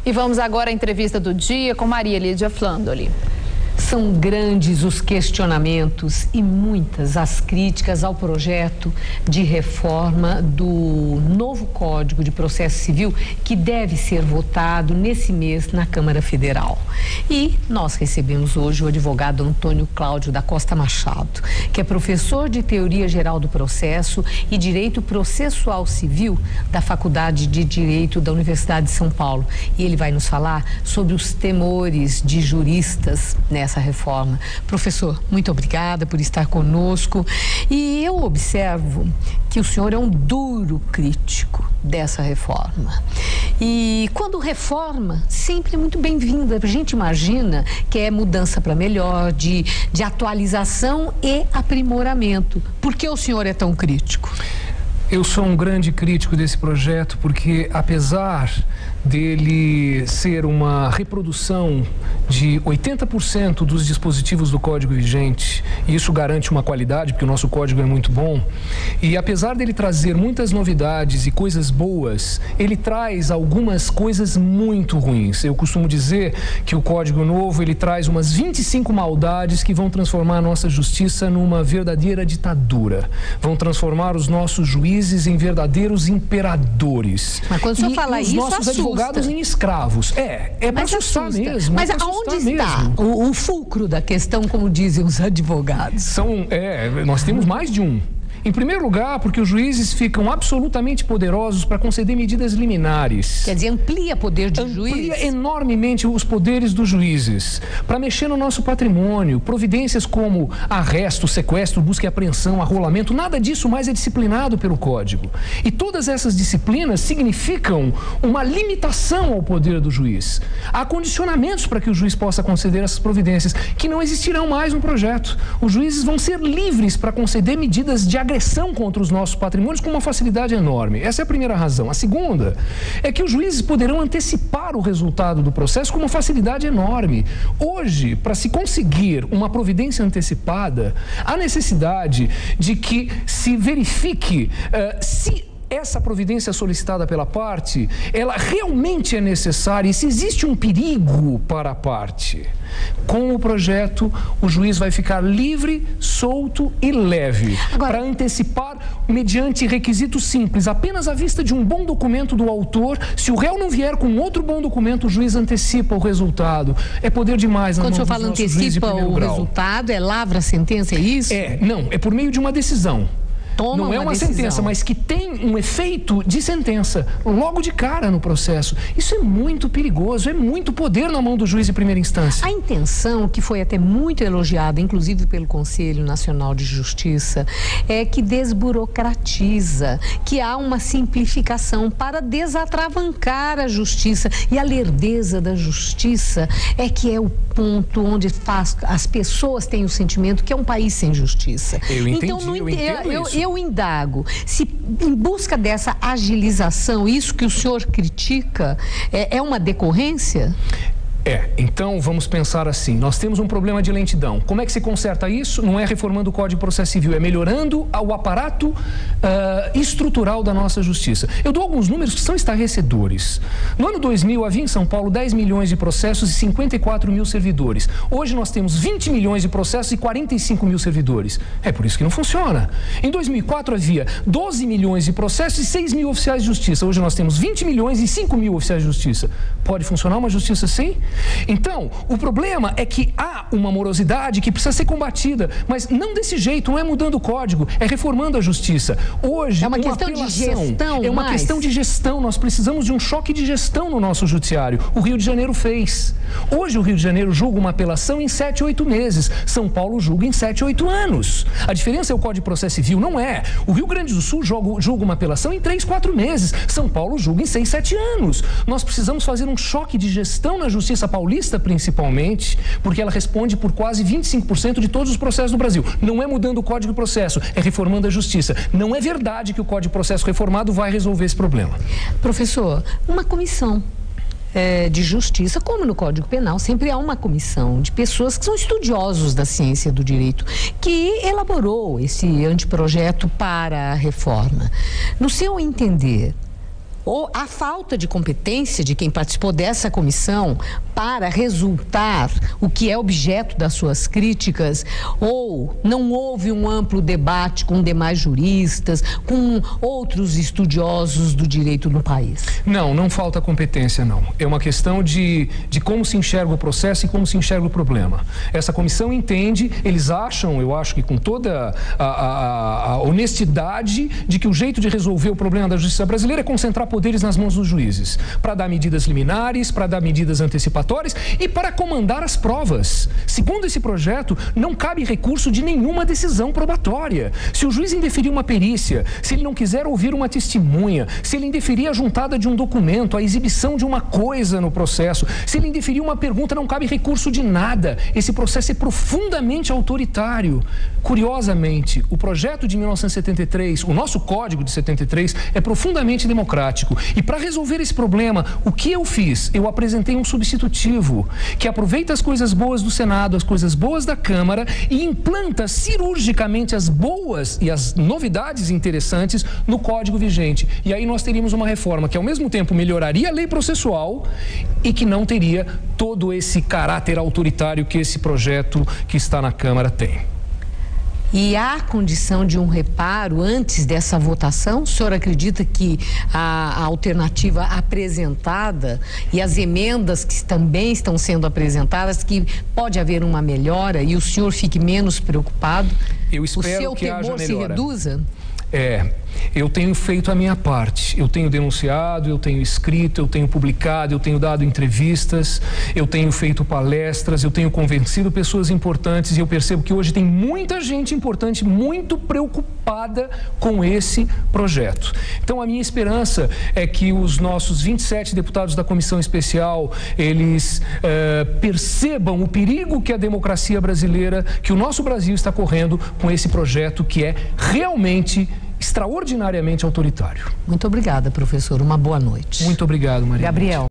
E vamos agora à entrevista do dia com Maria Lídia Flandoli. São grandes os questionamentos e muitas as críticas ao projeto de reforma do novo Código de Processo Civil que deve ser votado nesse mês na Câmara Federal. E nós recebemos hoje o advogado Antônio Cláudio da Costa Machado, que é professor de Teoria Geral do Processo e Direito Processual Civil da Faculdade de Direito da Universidade de São Paulo. E ele vai nos falar sobre os temores de juristas nessa reforma. Professor, muito obrigada por estar conosco. E eu observo que o senhor é um duro crítico dessa reforma. E quando reforma, sempre é muito bem-vinda. A gente imagina que é mudança para melhor, de atualização e aprimoramento. Por que o senhor é tão crítico? Eu sou um grande crítico desse projeto porque, apesar dele ser uma reprodução de 80% dos dispositivos do Código vigente, e isso garante uma qualidade, porque o nosso Código é muito bom, e apesar dele trazer muitas novidades e coisas boas, ele traz algumas coisas muito ruins. Eu costumo dizer que o Código novo, ele traz umas 25 maldades que vão transformar a nossa justiça numa verdadeira ditadura. Vão transformar os nossos juízes em verdadeiros imperadores. Mas quando o senhor fala isso, nossos advogados em escravos. É para assustar mesmo. Mas aonde está o fulcro da questão, como dizem os advogados? Nós temos mais de um. Em primeiro lugar, porque os juízes ficam absolutamente poderosos para conceder medidas liminares. Quer dizer, amplia poder de juiz? Amplia enormemente os poderes dos juízes para mexer no nosso patrimônio. Providências como arresto, sequestro, busca e apreensão, arrolamento, nada disso mais é disciplinado pelo Código. E todas essas disciplinas significam uma limitação ao poder do juiz. Há condicionamentos para que o juiz possa conceder essas providências que não existirão mais no projeto. Os juízes vão ser livres para conceder medidas de agressão contra os nossos patrimônios com uma facilidade enorme. Essa é a primeira razão. A segunda é que os juízes poderão antecipar o resultado do processo com uma facilidade enorme. Hoje, para se conseguir uma providência antecipada, há necessidade de que se verifique se essa providência solicitada pela parte, ela realmente é necessária e se existe um perigo para a parte. Com o projeto, o juiz vai ficar livre, solto e leve para antecipar mediante requisitos simples, apenas à vista de um bom documento do autor. Se o réu não vier com outro bom documento, o juiz antecipa o resultado. É poder demais na mão dos nossos juízes de primeiro grau. Quando o senhor fala antecipa o resultado, lavra a sentença, é isso? Não, é por meio de uma decisão. Não é uma sentença, mas que tem um efeito de sentença logo de cara no processo. Isso é muito perigoso, é muito poder na mão do juiz de primeira instância. A intenção, que foi até muito elogiada, inclusive pelo Conselho Nacional de Justiça, é que desburocratiza, que há uma simplificação para desatravancar a justiça. E a lerdeza da justiça é que é o ponto onde as pessoas têm o sentimento que é um país sem justiça. Eu entendo isso. Eu indago, se em busca dessa agilização, isso que o senhor critica, é uma decorrência? Então vamos pensar assim, nós temos um problema de lentidão. Como é que se conserta isso? Não é reformando o Código de Processo Civil, é melhorando o aparato estrutural da nossa justiça. Eu dou alguns números que são estarrecedores. No ano 2000 havia em São Paulo 10 milhões de processos e 54 mil servidores. Hoje nós temos 20 milhões de processos e 45 mil servidores. É por isso que não funciona. Em 2004 havia 12 milhões de processos e 6 mil oficiais de justiça. Hoje nós temos 20 milhões e 5 mil oficiais de justiça. Pode funcionar uma justiça assim? Então, o problema é que há uma morosidade que precisa ser combatida, mas não desse jeito, não é mudando o código, é reformando a justiça. Hoje, é uma questão de gestão, é uma questão de gestão, nós precisamos de um choque de gestão no nosso judiciário. O Rio de Janeiro fez. Hoje o Rio de Janeiro julga uma apelação em 7, 8 meses. São Paulo julga em 7, 8 anos. A diferença é o Código de Processo Civil, não é. O Rio Grande do Sul julga uma apelação em 3, 4 meses. São Paulo julga em 6, 7 anos. Nós precisamos fazer um choque de gestão na justiça paulista, principalmente, porque ela responde por quase 25% de todos os processos no Brasil. Não é mudando o Código de Processo, é reformando a justiça. Não é verdade que o Código de Processo reformado vai resolver esse problema. Professor, uma comissão de justiça, como no Código Penal, sempre há uma comissão de pessoas que são estudiosos da ciência do direito, que elaborou esse anteprojeto para a reforma. No seu entender, ou a falta de competência de quem participou dessa comissão para resultar o que é objeto das suas críticas, ou não houve um amplo debate com demais juristas, com outros estudiosos do direito no país? Não falta competência, não. É uma questão de como se enxerga o processo e como se enxerga o problema. Essa comissão entende, eles acham, eu acho que com toda a honestidade, de que o jeito de resolver o problema da justiça brasileira é concentrar poderes nas mãos dos juízes, para dar medidas liminares, para dar medidas antecipatórias e para comandar as provas. Segundo esse projeto, não cabe recurso de nenhuma decisão probatória. Se o juiz indeferir uma perícia, se ele não quiser ouvir uma testemunha, se ele indeferir a juntada de um documento, a exibição de uma coisa no processo, se ele indeferir uma pergunta, não cabe recurso de nada. Esse processo é profundamente autoritário. Curiosamente, o projeto de 1973, o nosso Código de 73, é profundamente democrático. E para resolver esse problema, o que eu fiz? Eu apresentei um substitutivo que aproveita as coisas boas do Senado, as coisas boas da Câmara e implanta cirurgicamente as boas e as novidades interessantes no Código vigente. E aí nós teríamos uma reforma que ao mesmo tempo melhoraria a lei processual e que não teria todo esse caráter autoritário que esse projeto que está na Câmara tem. E há condição de um reparo antes dessa votação? O senhor acredita que a alternativa apresentada e as emendas que também estão sendo apresentadas, que pode haver uma melhora e o senhor fique menos preocupado? Eu espero o seu que haja temor se melhora. reduza? Eu tenho feito a minha parte, eu tenho denunciado, eu tenho escrito, eu tenho publicado, eu tenho dado entrevistas, eu tenho feito palestras, eu tenho convencido pessoas importantes e eu percebo que hoje tem muita gente importante muito preocupada com esse projeto. Então a minha esperança é que os nossos 27 deputados da Comissão Especial, eles percebam o perigo que a democracia brasileira, que o nosso Brasil está correndo com esse projeto que é realmente extraordinariamente autoritário. Muito obrigada, professor. Uma boa noite. Muito obrigado, Maria. Gabriel.